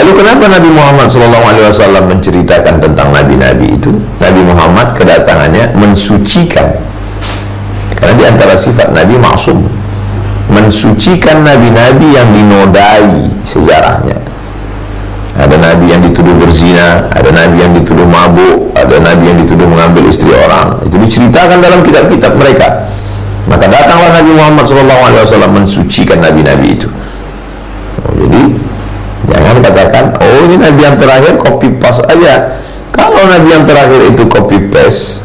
Lalu kenapa Nabi Muhammad SAW menceritakan tentang nabi-nabi itu? Nabi Muhammad kedatangannya mensucikan, karena di antara sifat Nabi maksum, mensucikan nabi-nabi yang dinodai sejarahnya. Ada nabi yang dituduh berzina, ada nabi yang dituduh mabuk, ada nabi yang dituduh mengambil istri orang. Itu diceritakan dalam kitab-kitab mereka. Maka datanglah Nabi Muhammad SAW mensucikan nabi-nabi itu. Jadi jangan katakan, oh ini nabi yang terakhir copy paste aja. Kalau nabi yang terakhir itu copy paste,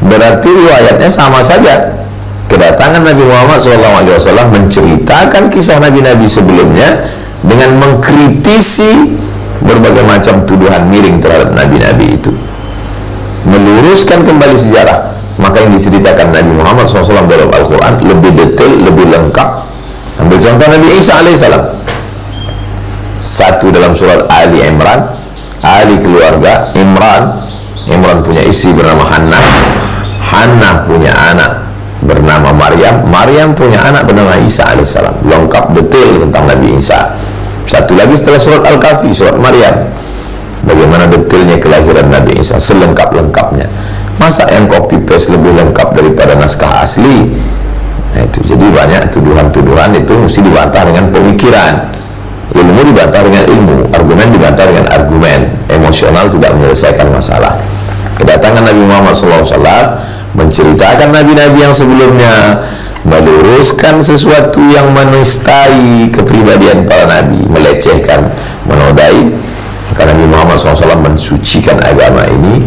berarti riwayatnya sama saja. Kedatangan Nabi Muhammad SAW menceritakan kisah nabi-nabi sebelumnya dengan mengkritisi berbagai macam tuduhan miring terhadap nabi-nabi itu, meluruskan kembali sejarah. Maka yang diceritakan Nabi Muhammad SAW dalam Al-Quran lebih detail, lebih lengkap. Ambil contoh Nabi Isa alaihissalam, satu dalam surat Ali Imran, Ali keluarga, Imran punya istri bernama Hannah punya anak bernama Maryam punya anak bernama Isa alaihissalam. Lengkap detail tentang Nabi Isa. Satu lagi setelah surat Al-Kahfi, surat Maryam, bagaimana detailnya kelahiran Nabi Isa, selengkap-lengkapnya. Masa yang copy paste lebih lengkap daripada naskah asli? Nah, itu jadi banyak tuduhan-tuduhan itu mesti dibantah dengan pemikiran. Ilmu dibantah dengan ilmu, argumen dibantah dengan argumen. Emosional tidak menyelesaikan masalah. Kedatangan Nabi Muhammad SAW menceritakan nabi-nabi yang sebelumnya, meluruskan sesuatu yang menistai kepribadian para nabi, melecehkan, menodai. Maka Nabi Muhammad SAW mensucikan agama ini,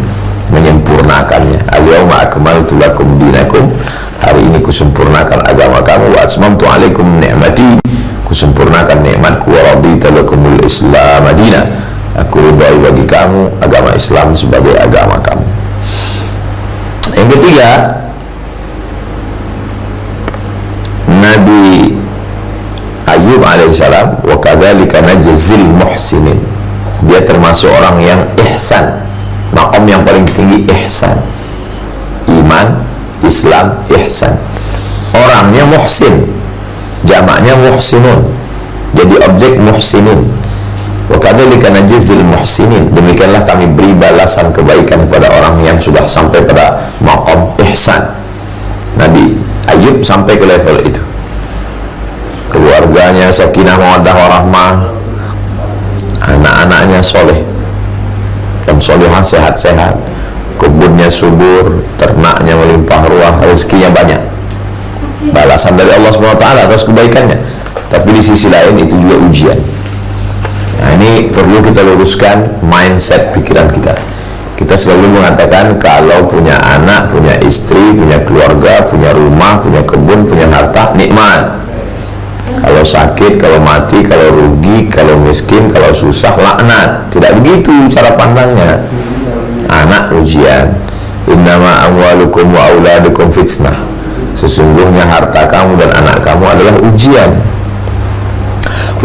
menyempurnakannya. Al-yawma akmaltu lakum dinakum, hari ini kusempurnakan agama kamu. Wa atmamtu alaikum ni'mati, kusempurnakan nikmatku. Wa raditu lakumul islam madina, aku ridai bagi kamu agama Islam sebagai agama kamu. Yang ketiga, Nabi Ayub alaihissalam, wa kadzalika najzil muhsinin, dia termasuk orang yang ihsan. Maqam yang paling tinggi ihsan, iman, Islam, ihsan. Orangnya muhsin, jamaknya muhsinun, jadi objek muhsinin. Wa kadzalika najzil muhsinin, demikianlah kami beri balasan kebaikan kepada orang yang sudah sampai pada maqam ihsan. Nabi Ayub sampai ke level itu. Keluarganya sakinah mawaddah warahmah, anak-anaknya soleh dan solehah, sehat-sehat, kebunnya subur, ternaknya melimpah ruah, rezekinya banyak. Balasan dari Allah SWT atas kebaikannya. Tapi di sisi lain itu juga ujian. Nah, ini perlu kita luruskan mindset pikiran kita. Kita selalu mengatakan kalau punya anak, punya istri, punya keluarga, punya rumah, punya kebun, punya harta, nikmat. Kalau sakit, kalau mati, kalau rugi, kalau miskin, kalau susah, laknat. Tidak begitu cara pandangnya. Anak ujian. Innama amwalukum wa auladukum fitnah, sesungguhnya harta kamu dan anak kamu adalah ujian.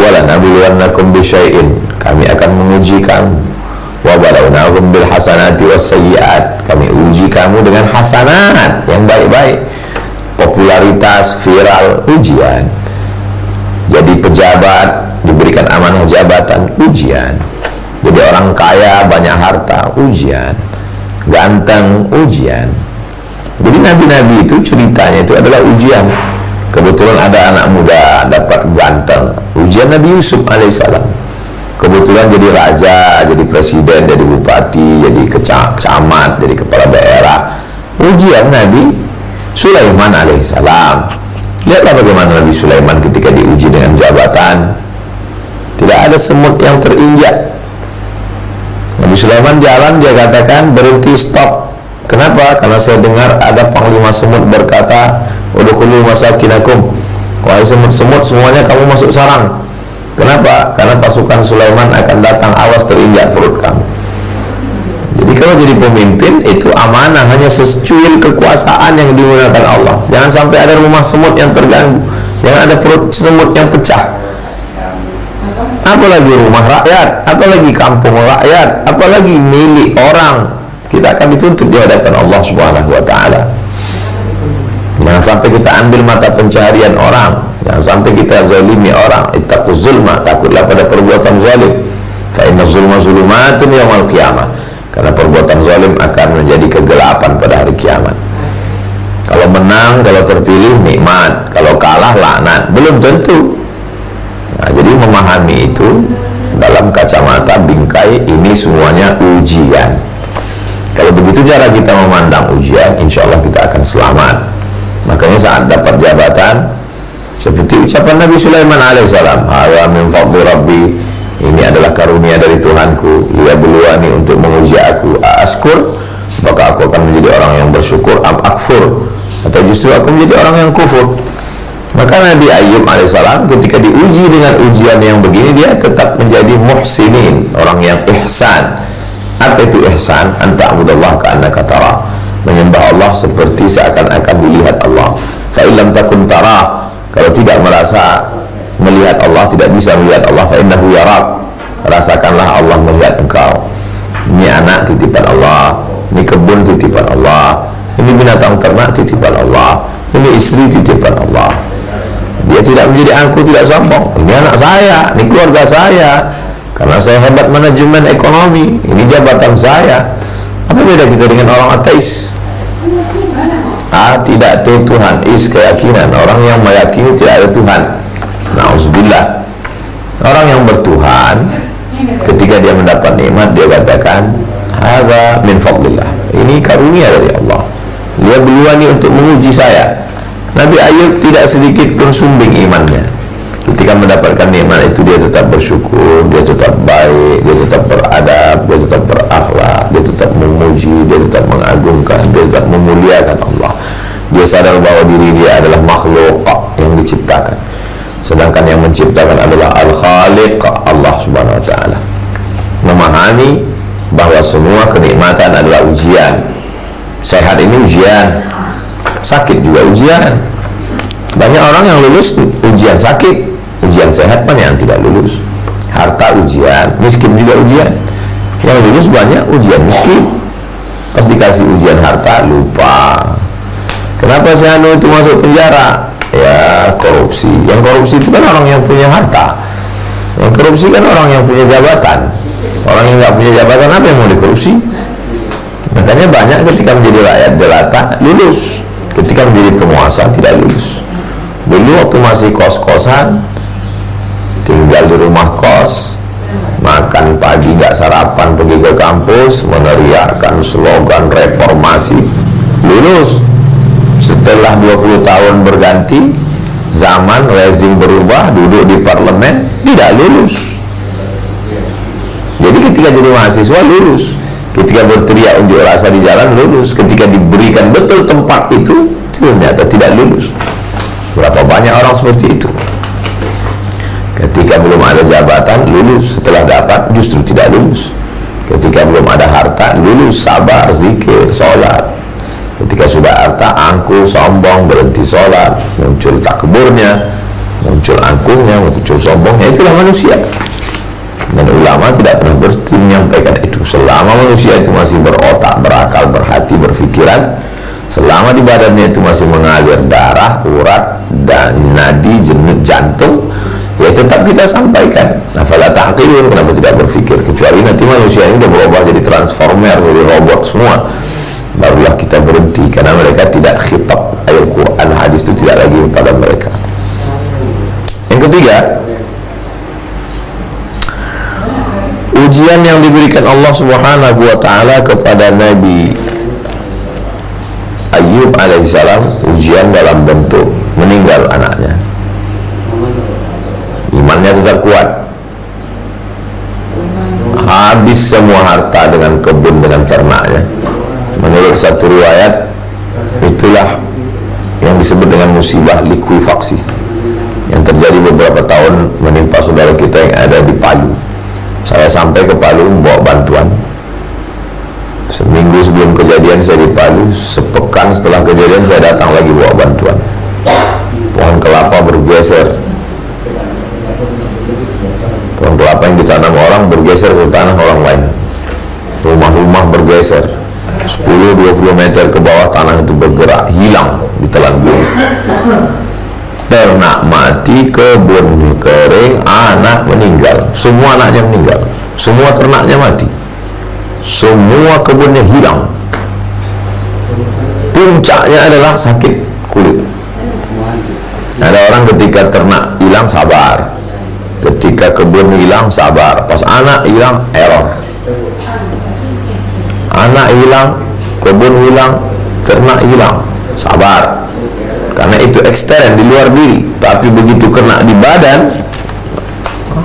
Wala nabluwannakum bisyai'in, kami akan menguji kamu. Wa balawnahum bil hasanati was sayyi'at, kami uji kamu dengan hasanat yang baik-baik. Popularitas, viral, ujian. Jadi pejabat, diberikan amanah jabatan, ujian. Jadi orang kaya, banyak harta, ujian. Ganteng, ujian. Jadi nabi-nabi itu ceritanya itu adalah ujian. Kebetulan ada anak muda dapat ganteng, ujian Nabi Yusuf alaihissalam. Kebetulan jadi raja, jadi presiden, jadi bupati, jadi camat, jadi kepala daerah, ujian Nabi Sulaiman alaihissalam. Lihatlah bagaimana Nabi Sulaiman ketika diuji dengan jabatan, tidak ada semut yang terinjak. Nabi Sulaiman jalan, dia katakan berhenti, stop. Kenapa? Karena saya dengar ada panglima semut berkata, udkhulu masakinakum, wahai semut-semut semuanya kamu masuk sarang. Kenapa? Karena pasukan Sulaiman akan datang, awas terinjak perut kamu. Jadi kalau jadi pemimpin itu amanah, hanya secuil kekuasaan yang digunakan Allah. Jangan sampai ada rumah semut yang terganggu, jangan ada perut semut yang pecah. Apalagi rumah rakyat, apalagi kampung rakyat, apalagi milik orang. Kita akan dituntut di hadapan Allah Subhanahu wa ta'ala. Jangan sampai kita ambil mata pencaharian orang, jangan sampai kita zalimi orang. Ittaquz zulma, takutlah pada perbuatan zalim. Fa zulumatun yaumil qiyamah, karena perbuatan zalim akan menjadi kegelapan pada hari kiamat. Kalau menang, kalau terpilih nikmat, kalau kalah laknat, belum tentu. Nah, jadi memahami itu dalam kacamata bingkai ini semuanya ujian. Kalau begitu cara kita memandang ujian, insya Allah kita akan selamat. Makanya saat dapat jabatan, seperti ucapan Nabi Sulaiman alaihissalam, "Hadza min fadli Rabbi," ini adalah karunia dari Tuhanku, liyabluwani, untuk menguji aku, askur, maka aku akan menjadi orang yang bersyukur, am akfur, atau justru aku menjadi orang yang kufur. Maka Nabi Ayyub alaihissalam ketika diuji dengan ujian yang begini, dia tetap menjadi muhsinin, orang yang ihsan. Apa itu ihsan? Anta'budallah ka'annaka tarah, menyembah Allah seperti seakan-akan dilihat Allah. Fa illam takun tarah, kalau tidak merasa melihat Allah, tidak bisa melihat Allah, fa innahu yarak, rasakanlah Allah melihat engkau. Ini anak titipan Allah, ini kebun titipan Allah, ini binatang ternak titipan Allah, ini istri titipan Allah. Dia tidak menjadi angkuh, tidak sombong. Ini anak saya, ini keluarga saya, karena saya hebat manajemen ekonomi, ini jabatan saya. Apa beda kita dengan orang ateis? Tidak ada Tuhan, keyakinan orang yang meyakini tidak ada Tuhan. Nauzubillah. Orang yang bertuhan, ketika dia mendapat nikmat, dia katakan, "Hadza min fadlillah," ini karunia dari Allah. Dia beliwani untuk menguji saya. Nabi Ayub tidak sedikit pun sumbing imannya. Ketika mendapatkan nikmat itu, dia tetap bersyukur, dia tetap baik, dia tetap beradab, dia tetap berakhlak, dia tetap memuji, dia tetap mengagungkan, dia tetap memuliakan Allah. Dia sadar bahwa diri dia adalah makhluk yang diciptakan, sedangkan yang menciptakan adalah Al-Khaliq, Allah Subhanahu wa ta'ala. Memahami bahwa semua kenikmatan adalah ujian. Sehat ini ujian, sakit juga ujian. Banyak orang yang lulus ujian sakit, ujian sehat banyak yang tidak lulus. Harta ujian, miskin juga ujian. Yang lulus banyak ujian miskin, pas dikasih ujian harta lupa. Kenapa si Anu itu masuk penjara? Ya korupsi. Yang korupsi itu kan orang yang punya harta. Yang korupsi kan orang yang punya jabatan. Orang yang nggak punya jabatan, apa yang mau dikorupsi? Makanya banyak ketika menjadi rakyat jelata lulus, ketika menjadi penguasa tidak lulus. Dulu waktu masih kos-kosan, tinggal di rumah kos, makan pagi nggak sarapan, pergi ke kampus meneriakkan slogan reformasi, lulus. Setelah 20 tahun berganti, zaman rezim berubah, duduk di parlemen tidak lulus. Jadi ketika jadi mahasiswa lulus, ketika berteriak unjuk rasa di jalan lulus, ketika diberikan betul tempat itu ternyata tidak lulus. Berapa banyak orang seperti itu? Ketika belum ada jabatan lulus, setelah dapat justru tidak lulus. Ketika belum ada harta lulus, sabar, zikir, sholat. Ketika sudah harta angkuh, sombong, berhenti sholat, muncul takburnya, muncul angkuhnya, muncul sombongnya. Itulah manusia. Dan ulama tidak pernah berhenti menyampaikan itu. Selama manusia itu masih berotak, berakal, berhati, berfikiran, selama di badannya itu masih mengalir darah, urat, dan nadi, jantung, ya tetap kita sampaikan. Nah, fala ta'qilun, kenapa tidak berpikir? Kecuali nanti manusia ini udah berubah jadi transformer, jadi robot semua, barulah kita berhenti, karena mereka tidak khitab. Ayat Quran, hadis itu tidak lagi kepada mereka. Yang ketiga, ujian yang diberikan Allah Subhanahu wa ta'ala kepada Nabi Ayyub alaihissalam, ujian dalam bentuk meninggal anaknya. Imannya tetap kuat, habis semua harta dengan kebun, dengan ternaknya. Menurut satu riwayat, itulah yang disebut dengan musibah likuifaksi yang terjadi beberapa tahun menimpa saudara kita yang ada di Palu. Saya sampai ke Palu membawa bantuan. Seminggu sebelum kejadian saya di Palu, sepekan setelah kejadian saya datang lagi bawa bantuan. Pohon kelapa bergeser, pohon kelapa yang ditanam orang bergeser ke tanah orang lain. Rumah-rumah bergeser 10-20 meter ke bawah, tanah itu bergerak, hilang ditelan bumi. Ternak mati, kebun kering, anak meninggal, semua anaknya meninggal, semua ternaknya mati, semua kebunnya hilang. Puncaknya adalah sakit kulit. Ada orang ketika ternak hilang sabar, ketika kebun hilang sabar, pas anak hilang error. Anak hilang, kebun hilang, ternak hilang, sabar. Karena itu ekstern, di luar diri. Tapi begitu kena di badan,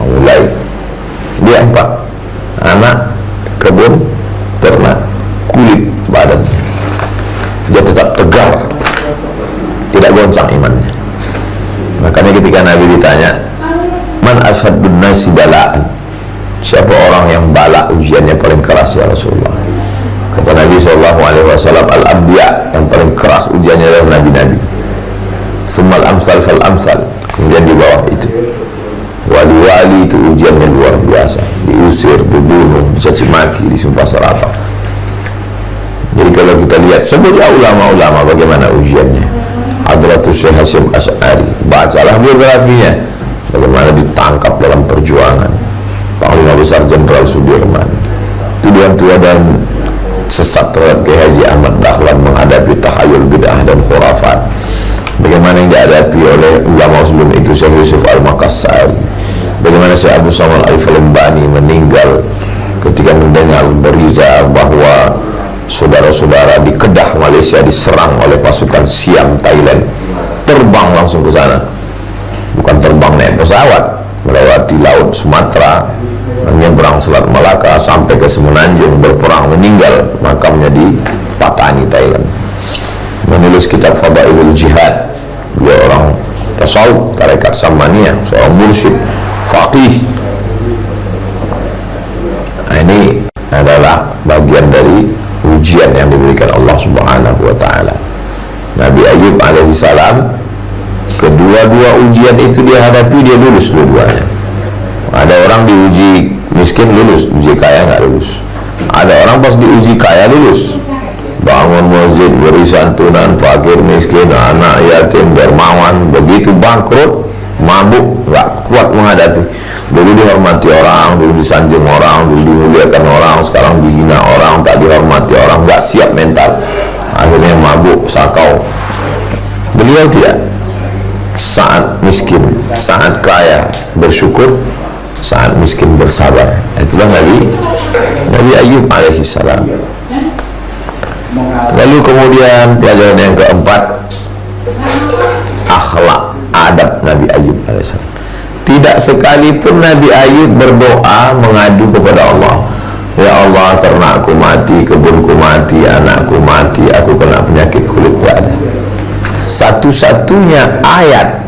mulai dia 4: anak, kebun, ternak, kulit, badan. Dia tetap tegar, tidak goncang imannya. Makanya ketika Nabi ditanya, man ashaddun nasi bala'an, siapa orang yang bala ujiannya paling keras ya Rasulullah? Kata Nabi SAW, al-anbiya, yang paling keras ujiannya adalah nabi-nabi. Semal amsal fal amsal, kemudian di bawah itu wali-wali, itu ujiannya luar biasa, diusir, dibunuh, dicaci maki, disumpah serapah. Jadi kalau kita lihat sebagai ulama-ulama bagaimana ujiannya, Hadratus Syekh Hasyim Asy'ari, bacalah biografinya, bagaimana ditangkap dalam perjuangan Panglima Besar Jenderal Sudirman, tuduhan dan sesat terhadap Kiai Haji Ahmad Dahlan menghadapi tahayul bid'ah dan khurafat, bagaimana yang dihadapi oleh ulama sebelum itu Syekh Yusuf Al-Makassari, bagaimana Syekh Abu Saman Al-Falembani meninggal ketika mendengar berita bahwa saudara-saudara di Kedah, Malaysia diserang oleh pasukan Siam Thailand, terbang langsung ke sana, bukan terbang naik pesawat, melewati laut Sumatera, menyeberang Selat Malaka sampai ke Semenanjung, berperang, meninggal, makamnya di Patani, Thailand. Menulis kitab Fadailul Jihad, beliau orang tasawuf, tarekat Samaniyah, seorang mursyid, faqih. Nah, ini adalah bagian dari ujian yang diberikan Allah Subhanahu wa Ta'ala. Nabi Ayub alaihissalam, kedua-dua ujian itu dia hadapi, dia lulus dua-duanya. Ada orang diuji miskin lulus, uji kaya nggak lulus. Ada orang pas diuji kaya lulus, bangun masjid, beri santunan fakir miskin, anak yatim, dermawan. Begitu bangkrut, mabuk, nggak kuat menghadapi. Dulu dihormati orang, dulu disanjung orang, dulu dimuliakan orang, sekarang dihina orang, tak dihormati orang, nggak siap mental, akhirnya mabuk, sakau. Beliau tidak. Saat miskin, saat kaya bersyukur, saat miskin bersabar. Itulah Nabi Ayub alaihissalam. Lalu kemudian pelajaran yang keempat, akhlak, adab Nabi Ayub alaihissalam. Tidak sekalipun Nabi Ayub berdoa mengadu kepada Allah, ya Allah, ternakku mati, kebunku mati, anakku mati, aku kena penyakit kulit, tidak ada. Satu-satunya ayat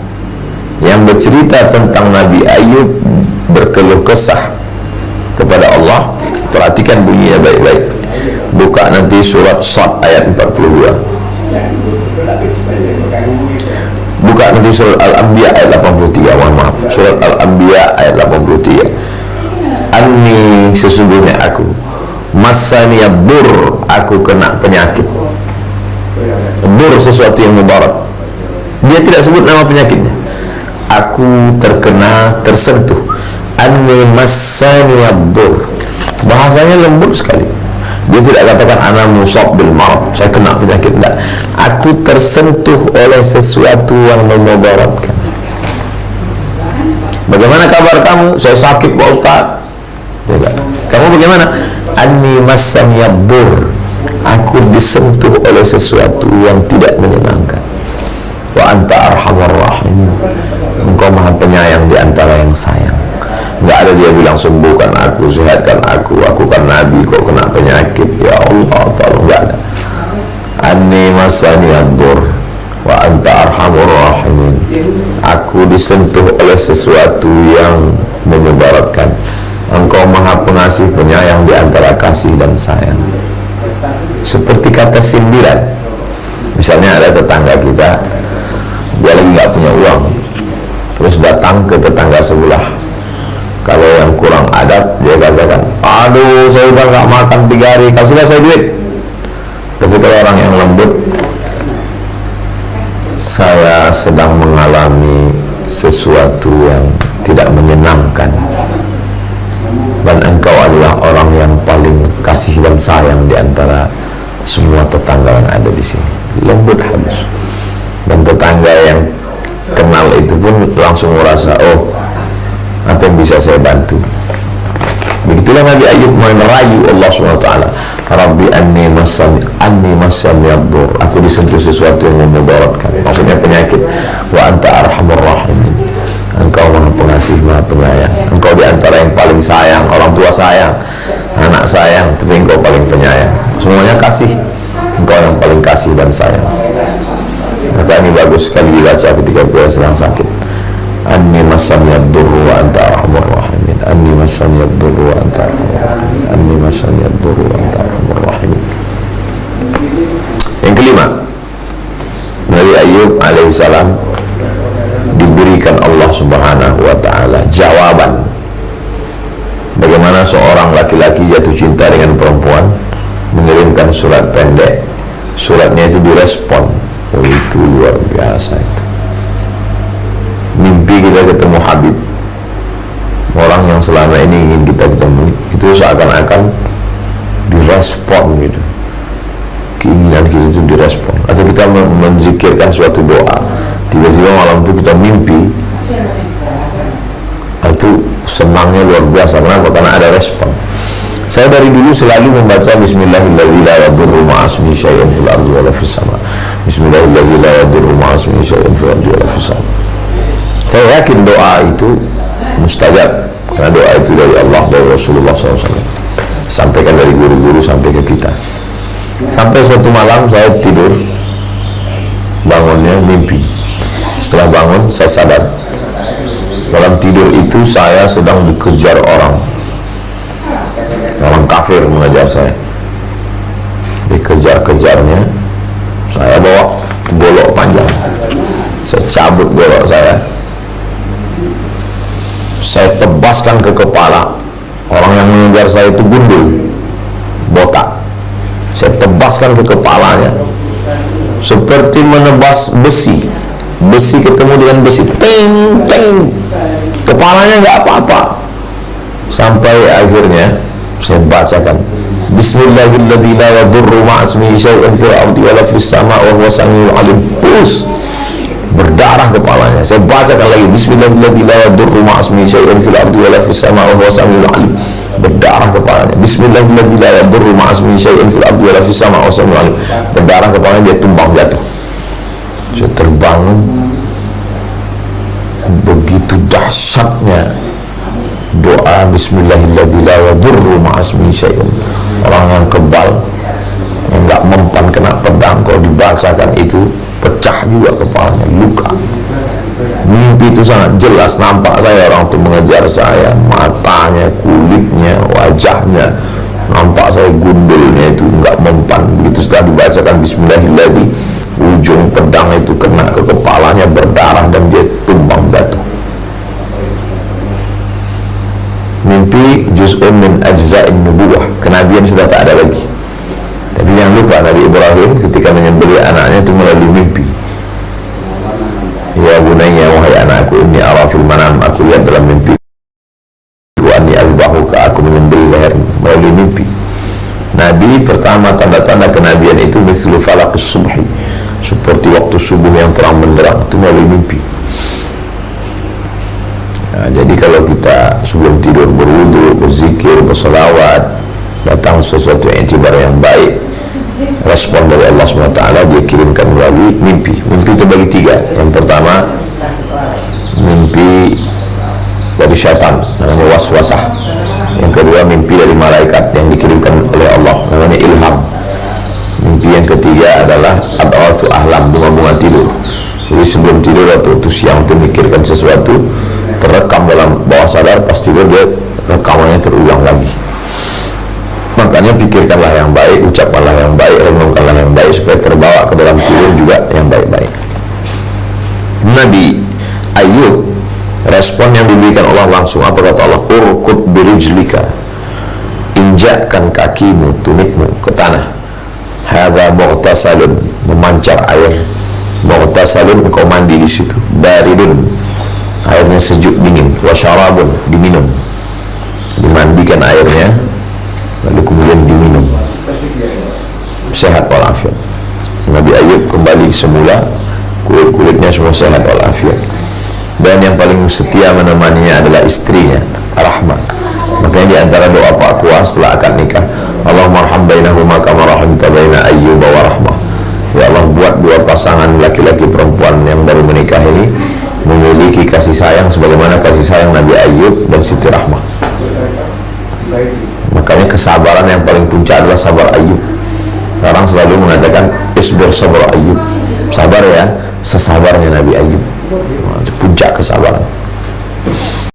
yang bercerita tentang Nabi Ayub berkeluh kesah kepada Allah, perhatikan bunyinya baik-baik. Buka nanti surat Sad ayat 42. Buka nanti surat Al-Anbiya ayat 83. Mohon maaf, surat Al-Anbiya ayat 83. Anni, sesungguhnya aku, masaniya dur, aku kena penyakit. Dur sesuatu yang mudarat. Dia tidak sebut nama penyakitnya. Aku terkena, tersentuh. Anni masaniya dur. Bahasanya lembut sekali. Dia tidak katakan ana musab bil marad, saya kena penyakit, tidak. Aku tersentuh oleh sesuatu yang memudaratkan. Bagaimana kabar kamu? Saya sakit Pak Ustaz. Kamu bagaimana? Anni massaniyad dur. Aku disentuh oleh sesuatu yang tidak menyenangkan. Wa anta arhamar rahim. Engkau maha penyayang di antara yang sayang. Nggak ada dia bilang sembuhkan aku, sehatkan aku kan nabi kok kena penyakit, ya Allah tolong, nggak ada. Anni massaniyad dur wa anta arhamur rahimin. Aku disentuh oleh sesuatu yang memudaratkan. Engkau maha pengasih penyayang di antara kasih dan sayang. Seperti kata sindiran. Misalnya ada tetangga kita, dia lagi nggak punya uang, terus datang ke tetangga sebelah. Kalau yang kurang adab, dia katakan, aduh saya udah nggak makan 3 hari, kasihlah saya duit. Tapi kalau orang yang lembut, saya sedang mengalami sesuatu yang tidak menyenangkan. dan engkau adalah orang yang paling kasih dan sayang di antara semua tetangga yang ada di sini. Lembut halus. Dan tetangga yang kenal itu pun langsung merasa, oh, apa yang bisa saya bantu. Begitulah Nabi Ayub merayu Allah SWT. Rabbi anni masani ad-dur. Aku disentuh sesuatu yang memudaratkan, maksudnya penyakit. Wa anta arhamur rahimin. Engkau maha pengasih, maha penyayang. Engkau diantara yang paling sayang. Orang tua sayang, anak sayang, tapi engkau paling penyayang. Semuanya kasih. Engkau yang paling kasih dan sayang. Maka ini bagus sekali dibaca ketika kita sedang sakit. Anni masani ad-durru wa anta arhamur rahimin. Anni masani ad-durru wa anta arhamur rahimin. Anni masani ad-durru wa anta arhamur rahimin. Yang kelima, Nabi Ayub alaihissalam diberikan Allah Subhanahu wa ta'ala jawaban bagaimana seorang laki-laki jatuh cinta dengan perempuan, mengirimkan surat pendek. Suratnya itu direspon. Oh, itu luar biasa itu. Mimpi kita ketemu Habib, orang yang selama ini ingin kita ketemu, itu seakan-akan direspon gitu. Keinginan kita itu direspon. Atau kita menzikirkan suatu doa, tiba-tiba malam itu kita mimpi, itu senangnya luar biasa. Kenapa? Karena ada respon. Saya dari dulu selalu membaca Bismillahirrahmanirrahim, la yadurru ma'asmi syai'un fil ardi wa la fis sama. Bismillahirrahmanirrahim, la yadurru ma'asmi syai'un fil ardi wa la fis sama. Saya yakin doa itu mustajab, karena doa itu dari Allah, dari Rasulullah SAW, sampaikan dari guru-guru sampai ke kita. Sampai suatu malam saya tidur, bangunnya mimpi. Setelah bangun saya sadar, dalam tidur itu saya sedang dikejar orang kafir mengejar saya. Dikejar-kejarnya, saya bawa golok panjang, saya cabut golok saya tebaskan ke kepala orang yang mengejar saya. Itu gundul, botak, saya tebaskan ke kepalanya seperti menebas besi ketemu dengan besi, ting ting, kepalanya nggak apa-apa. Sampai akhirnya saya bacakan Bismillahirrahmanirrahim, la yadurru ma'asmihi syai'un fil ardi wa la fis sama' wa huwa samiul alim. Pus, berdarah kepalanya. Saya bacakan lagi Bismillahirrahmanirrahim, la yadurru ma'asmihi syai'un fil ardi wa la fis sama' wa huwa samiul alim. Berdarah kepalanya. Bismillahirrahmanirrahim, la yadurru ma'asmihi syai'un fil ardi wa la fis sama' wa huwa samiul alim. Berdarah kepalanya, dia tumbang jatuh. Saya terbangun. Begitu dahsyatnya doa Bismillahirrahmanirrahim, la yadurru ma'asmihi syai'un. Orang yang kebal, yang nggak mempan kena pedang, kalau dibacakan itu pecah juga kepalanya, luka. Mimpi itu sangat jelas, nampak saya orang itu mengejar saya, matanya, kulitnya, wajahnya, nampak saya gundulnya itu nggak mempan. Begitu setelah dibacakan Bismillahirrahmanirrahim, ujung pedang itu kena ke kepalanya, berdarah dan dia tumbang jatuh. Mimpi juz'un min ajza'in nubuwah, kenabian sudah tak ada lagi. Tapi jangan lupa Nabi Ibrahim ketika menyembelih anaknya itu melalui mimpi. Ya bunayya, wahai anakku, inni ara fil manam, aku lihat dalam mimpi, anni azbahuka, aku menyembelih lehermu, melalui mimpi. Nabi pertama tanda-tanda kenabian itu mislu falaqis subhi, seperti waktu subuh yang terang benderang, itu melalui mimpi. Nah, jadi kalau kita sebelum tidur berwudu, berzikir, berselawat, datang sesuatu etibar yang baik, respon dari Allah SWT dia kirimkan melalui mimpi. Mimpi itu bagi tiga. Yang pertama, mimpi dari syaitan, namanya waswasah. Yang kedua, mimpi dari malaikat yang dikirimkan oleh Allah, namanya ilham. Mimpi yang ketiga adalah ad'asu ahlam, bunga-bunga tidur. Jadi sebelum tidur atau siang itu mikirkan sesuatu, terekam dalam bawah sadar, pas tidur dia rekamannya terulang lagi. Makanya pikirkanlah yang baik, ucapkanlah yang baik, renungkanlah yang baik, supaya terbawa ke dalam tidur juga yang baik-baik. Nabi Ayub, respon yang diberikan Allah langsung, apa kata Allah? Urkud birijlika, injakkan kakimu, tumitmu ke tanah. Hadza mughtasalun, memancar air. Mughtasalun, engkau mandi di situ. Baridun, airnya sejuk dingin. Wa syarabun, diminum, dimandikan. dididihkan airnya, lalu kemudian diminum, sehat walafiat. Nabi Ayub kembali semula, kulit-kulitnya semua sehat walafiat. Dan yang paling setia menemaninya adalah istrinya, Rahmah. Makanya di antara doa Pak Kuah setelah akad nikah, Allahumma arham bainahuma kama rahimta baina Ayyub wa Rahmah. Ya Allah, buat dua pasangan laki-laki perempuan yang baru menikah ini memiliki kasih sayang sebagaimana kasih sayang Nabi Ayub dan Siti Rahmah. Makanya kesabaran yang paling puncak adalah sabar Ayub. Orang selalu mengatakan isbir sabar Ayub, sabar ya sesabarnya Nabi Ayub. Puncak kesabaran.